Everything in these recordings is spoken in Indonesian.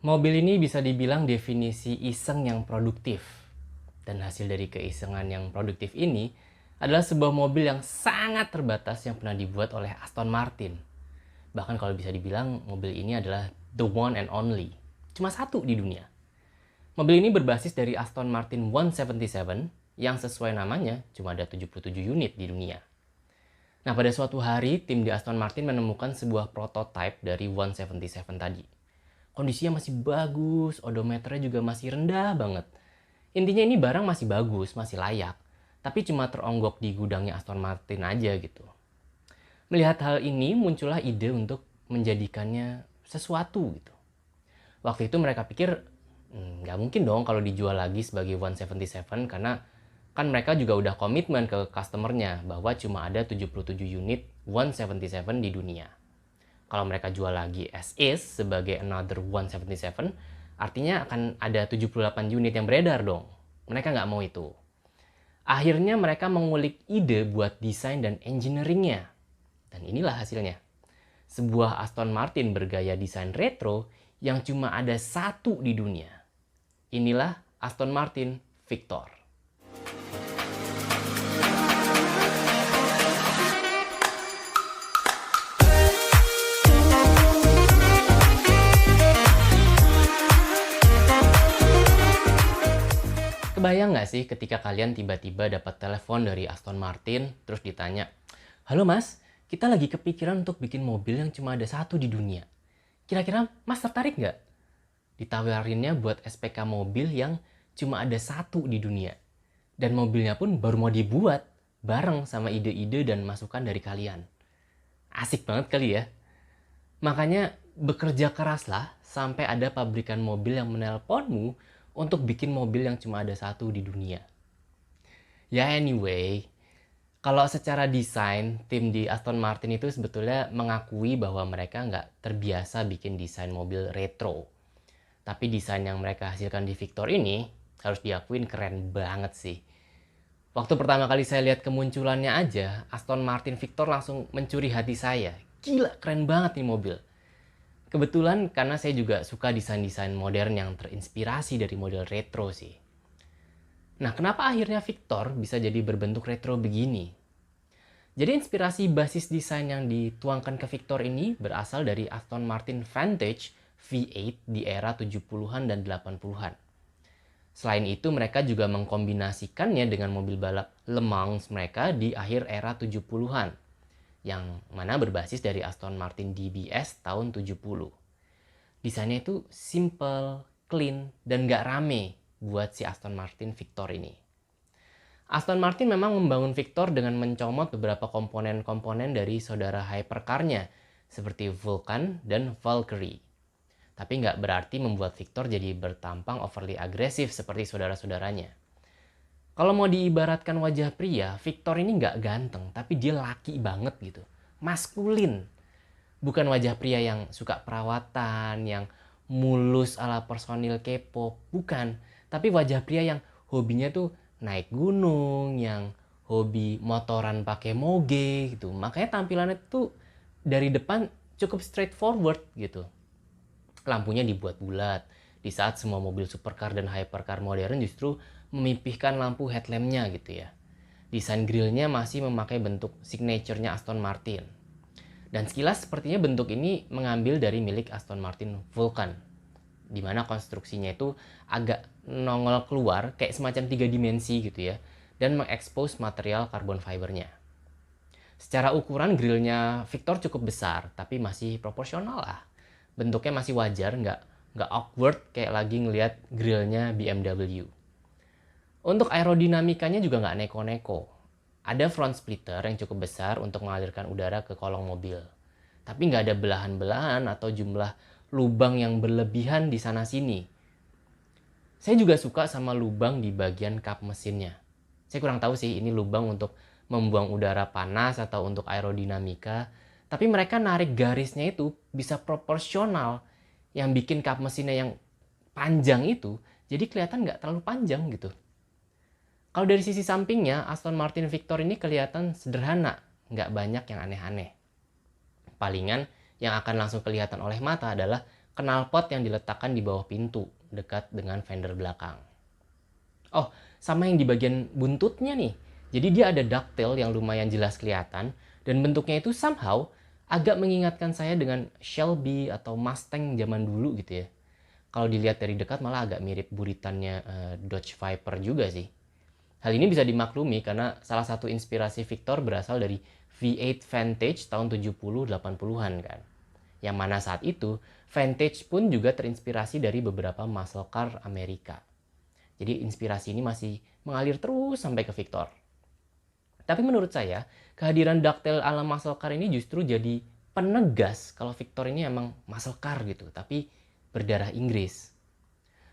Mobil ini bisa dibilang definisi iseng yang produktif. Dan hasil dari keisengan yang produktif ini adalah sebuah mobil yang sangat terbatas yang pernah dibuat oleh Aston Martin. Bahkan kalau bisa dibilang mobil ini adalah the one and only. Cuma satu di dunia. Mobil ini berbasis dari Aston Martin 177 yang sesuai namanya cuma ada 77 unit di dunia. Nah, pada suatu hari tim di Aston Martin menemukan sebuah prototipe dari 177 tadi. Kondisinya masih bagus, odometernya juga masih rendah banget. Intinya ini barang masih bagus, masih layak. Tapi cuma teronggok di gudangnya Aston Martin aja gitu. Melihat hal ini muncullah ide untuk menjadikannya sesuatu gitu. Waktu itu mereka pikir, nggak mungkin dong kalau dijual lagi sebagai 177 karena kan mereka juga udah komitmen ke customernya bahwa cuma ada 77 unit 177 di dunia. Kalau mereka jual lagi as is sebagai another 177, artinya akan ada 78 unit yang beredar dong. Mereka nggak mau itu. Akhirnya mereka mengulik ide buat desain dan engineeringnya. Dan inilah hasilnya. Sebuah Aston Martin bergaya desain retro yang cuma ada satu di dunia. Inilah Aston Martin Victor. Kebayang nggak sih ketika kalian tiba-tiba dapat telepon dari Aston Martin, terus ditanya, "Halo mas, kita lagi kepikiran untuk bikin mobil yang cuma ada satu di dunia. Kira-kira mas tertarik nggak?" Ditawarinnya buat SPK mobil yang cuma ada satu di dunia. Dan mobilnya pun baru mau dibuat, bareng sama ide-ide dan masukan dari kalian. Asik banget kali ya? Makanya bekerja keraslah sampai ada pabrikan mobil yang menelponmu untuk bikin mobil yang cuma ada satu di dunia. Ya anyway, kalau secara desain, tim di Aston Martin itu sebetulnya mengakui bahwa mereka nggak terbiasa bikin desain mobil retro. Tapi desain yang mereka hasilkan di Victor ini harus diakuin keren banget sih. Waktu pertama kali saya lihat kemunculannya aja, Aston Martin Victor langsung mencuri hati saya. Gila, keren banget nih mobil. Kebetulan karena saya juga suka desain-desain modern yang terinspirasi dari model retro sih. Nah, kenapa akhirnya Victor bisa jadi berbentuk retro begini? Jadi inspirasi basis desain yang dituangkan ke Victor ini berasal dari Aston Martin Vantage V8 di era 70-an dan 80-an. Selain itu, mereka juga mengkombinasikannya dengan mobil balap Le Mans mereka di akhir era 70-an. Yang mana berbasis dari Aston Martin DBS tahun 70. Desainnya itu simple, clean, dan gak rame buat si Aston Martin Victor ini. Aston Martin memang membangun Victor dengan mencomot beberapa komponen-komponen dari saudara hypercar-nya seperti Vulcan dan Valkyrie. Tapi nggak berarti membuat Victor jadi bertampang overly agresif seperti saudara-saudaranya. Kalau mau diibaratkan wajah pria, Victor ini nggak ganteng, tapi dia laki banget gitu. Maskulin. Bukan wajah pria yang suka perawatan, yang mulus ala personil K-pop. Bukan. Tapi wajah pria yang hobinya tuh naik gunung, yang hobi motoran pakai moge gitu. Makanya tampilannya tuh dari depan cukup straightforward gitu. Lampunya dibuat bulat. Di saat semua mobil supercar dan hypercar modern justru memipihkan lampu headlampnya gitu ya. Desain grillnya masih memakai bentuk signature-nya Aston Martin. Dan sekilas sepertinya bentuk ini mengambil dari milik Aston Martin Vulcan. Di mana konstruksinya itu agak nongol keluar kayak semacam 3 dimensi gitu ya. Dan mengekspos material carbon fibernya. Secara ukuran grillnya Victor cukup besar, tapi masih proporsional lah. Bentuknya masih wajar, nggak awkward kayak lagi ngelihat grillnya BMW. Untuk aerodinamikanya juga nggak neko-neko. Ada front splitter yang cukup besar untuk mengalirkan udara ke kolong mobil. Tapi nggak ada belahan-belahan atau jumlah lubang yang berlebihan di sana-sini. Saya juga suka sama lubang di bagian kap mesinnya. Saya kurang tahu sih ini lubang untuk membuang udara panas atau untuk aerodinamika. Tapi mereka narik garisnya itu bisa proporsional. Yang bikin kap mesinnya yang panjang itu jadi kelihatan nggak terlalu panjang gitu. Kalau dari sisi sampingnya, Aston Martin Victor ini kelihatan sederhana, nggak banyak yang aneh-aneh. Palingan yang akan langsung kelihatan oleh mata adalah knalpot yang diletakkan di bawah pintu dekat dengan fender belakang. Oh, sama yang di bagian buntutnya nih. Jadi dia ada ducktail yang lumayan jelas kelihatan dan bentuknya itu somehow agak mengingatkan saya dengan Shelby atau Mustang zaman dulu gitu ya. Kalau dilihat dari dekat malah agak mirip buritannya Dodge Viper juga sih. Hal ini bisa dimaklumi karena salah satu inspirasi Victor berasal dari V8 Vantage tahun 70-80-an kan. Yang mana saat itu Vantage pun juga terinspirasi dari beberapa muscle car Amerika. Jadi inspirasi ini masih mengalir terus sampai ke Victor. Tapi menurut saya, kehadiran ducktail ala muscle car ini justru jadi penegas kalau Victor ini emang muscle car gitu, tapi berdarah Inggris.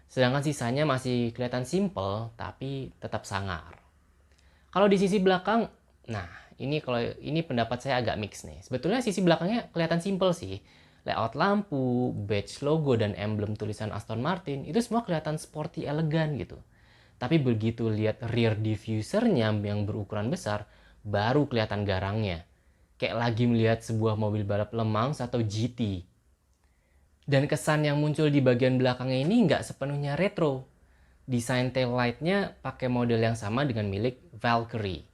Sedangkan sisanya masih kelihatan simple, tapi tetap sangar. Kalau di sisi belakang, nah ini pendapat saya agak mix nih. Sebetulnya sisi belakangnya kelihatan simple sih. Layout lampu, badge logo, dan emblem tulisan Aston Martin, itu semua kelihatan sporty elegan gitu. Tapi begitu lihat rear diffusernya yang berukuran besar, baru kelihatan garangnya. Kayak lagi melihat sebuah mobil balap Le Mans atau GT. Dan kesan yang muncul di bagian belakangnya ini nggak sepenuhnya retro. Desain taillight-nya pakai model yang sama dengan milik Valkyrie.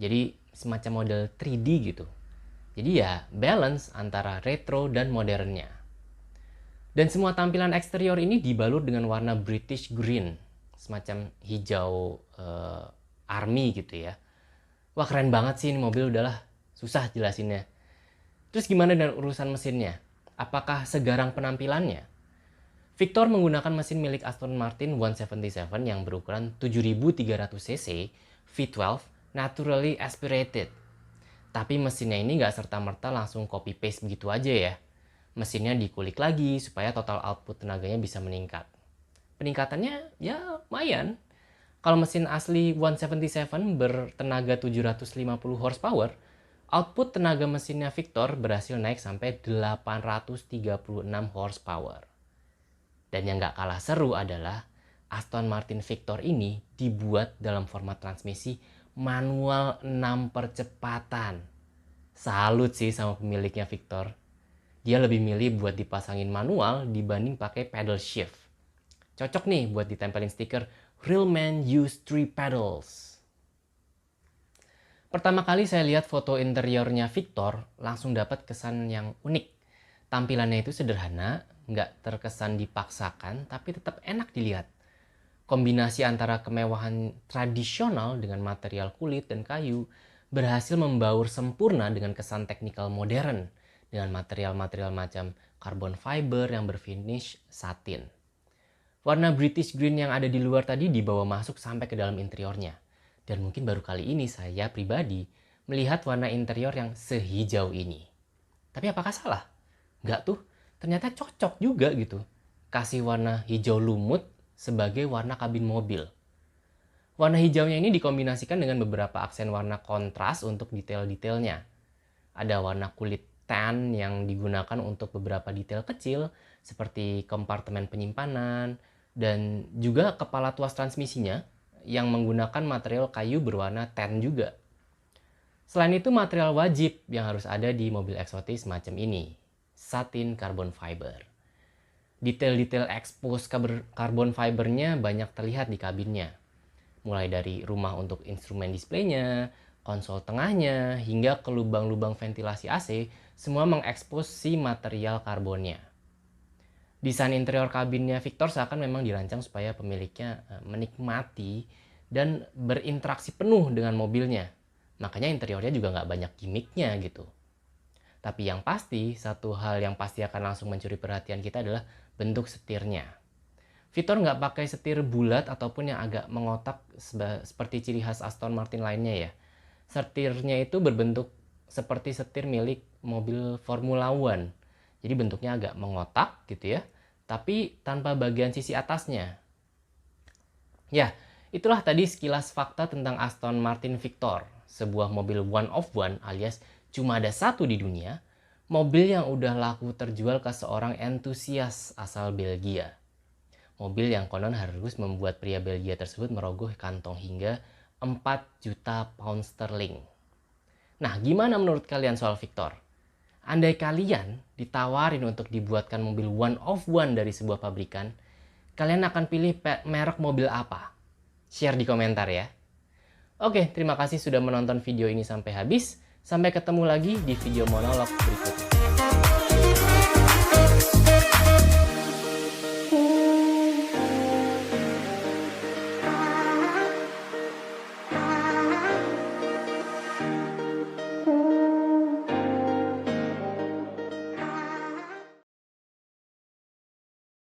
Jadi semacam model 3D gitu. Jadi ya balance antara retro dan modernnya. Dan semua tampilan eksterior ini dibalut dengan warna British Green. Semacam hijau army gitu ya. Wah keren banget sih ini mobil, udahlah susah jelasinnya. Terus gimana dengan urusan mesinnya? Apakah segarang penampilannya? Victor menggunakan mesin milik Aston Martin 177 yang berukuran 7300 cc V12 naturally aspirated. Tapi mesinnya ini nggak serta-merta langsung copy paste begitu aja ya. Mesinnya dikulik lagi supaya total output tenaganya bisa meningkat. Peningkatannya ya lumayan. Kalau mesin asli 177 bertenaga 750 horsepower, output tenaga mesinnya Victor berhasil naik sampai 836 horsepower. Dan yang nggak kalah seru adalah Aston Martin Victor ini dibuat dalam format transmisi manual 6 percepatan. Salut sih sama pemiliknya Victor. Dia lebih milih buat dipasangin manual dibanding pakai pedal shift. Cocok nih buat ditempelin stiker Real Man Use 3 Pedals. Pertama kali saya lihat foto interiornya Victor, langsung dapat kesan yang unik. Tampilannya itu sederhana, nggak terkesan dipaksakan, tapi tetap enak dilihat. Kombinasi antara kemewahan tradisional dengan material kulit dan kayu berhasil membaur sempurna dengan kesan teknikal modern dengan material-material macam carbon fiber yang berfinish satin. Warna British Green yang ada di luar tadi dibawa masuk sampai ke dalam interiornya. Dan mungkin baru kali ini saya pribadi melihat warna interior yang sehijau ini. Tapi apakah salah? Nggak tuh, ternyata cocok juga gitu. Kasih warna hijau lumut sebagai warna kabin mobil. Warna hijaunya ini dikombinasikan dengan beberapa aksen warna kontras untuk detail-detailnya. Ada warna kulit tan yang digunakan untuk beberapa detail kecil seperti kompartemen penyimpanan dan juga kepala tuas transmisinya yang menggunakan material kayu berwarna tan juga. Selain itu material wajib yang harus ada di mobil eksotis macam ini, satin carbon fiber. Detail-detail expose carbon fibernya banyak terlihat di kabinnya. Mulai dari rumah untuk instrumen displaynya, konsol tengahnya, hingga ke lubang-lubang ventilasi AC, semua mengekspos si material karbonnya. Desain interior kabinnya Victor seakan memang dirancang supaya pemiliknya menikmati dan berinteraksi penuh dengan mobilnya. Makanya interiornya juga nggak banyak gimmicknya gitu. Tapi yang pasti, satu hal yang pasti akan langsung mencuri perhatian kita adalah bentuk setirnya. Victor nggak pakai setir bulat ataupun yang agak mengotak seperti ciri khas Aston Martin lainnya ya. Setirnya itu berbentuk seperti setir milik mobil Formula One. Jadi bentuknya agak mengotak gitu ya, tapi tanpa bagian sisi atasnya. Ya, itulah tadi sekilas fakta tentang Aston Martin Victor, sebuah mobil one of one alias cuma ada satu di dunia, mobil yang udah laku terjual ke seorang entusias asal Belgia. Mobil yang konon harus membuat pria Belgia tersebut merogoh kantong hingga 4 juta pound sterling. Nah, gimana menurut kalian soal Victor? Andai kalian ditawarin untuk dibuatkan mobil one of one dari sebuah pabrikan, kalian akan pilih merek mobil apa? Share di komentar ya. Oke, terima kasih sudah menonton video ini sampai habis. Sampai ketemu lagi di video monolog berikutnya.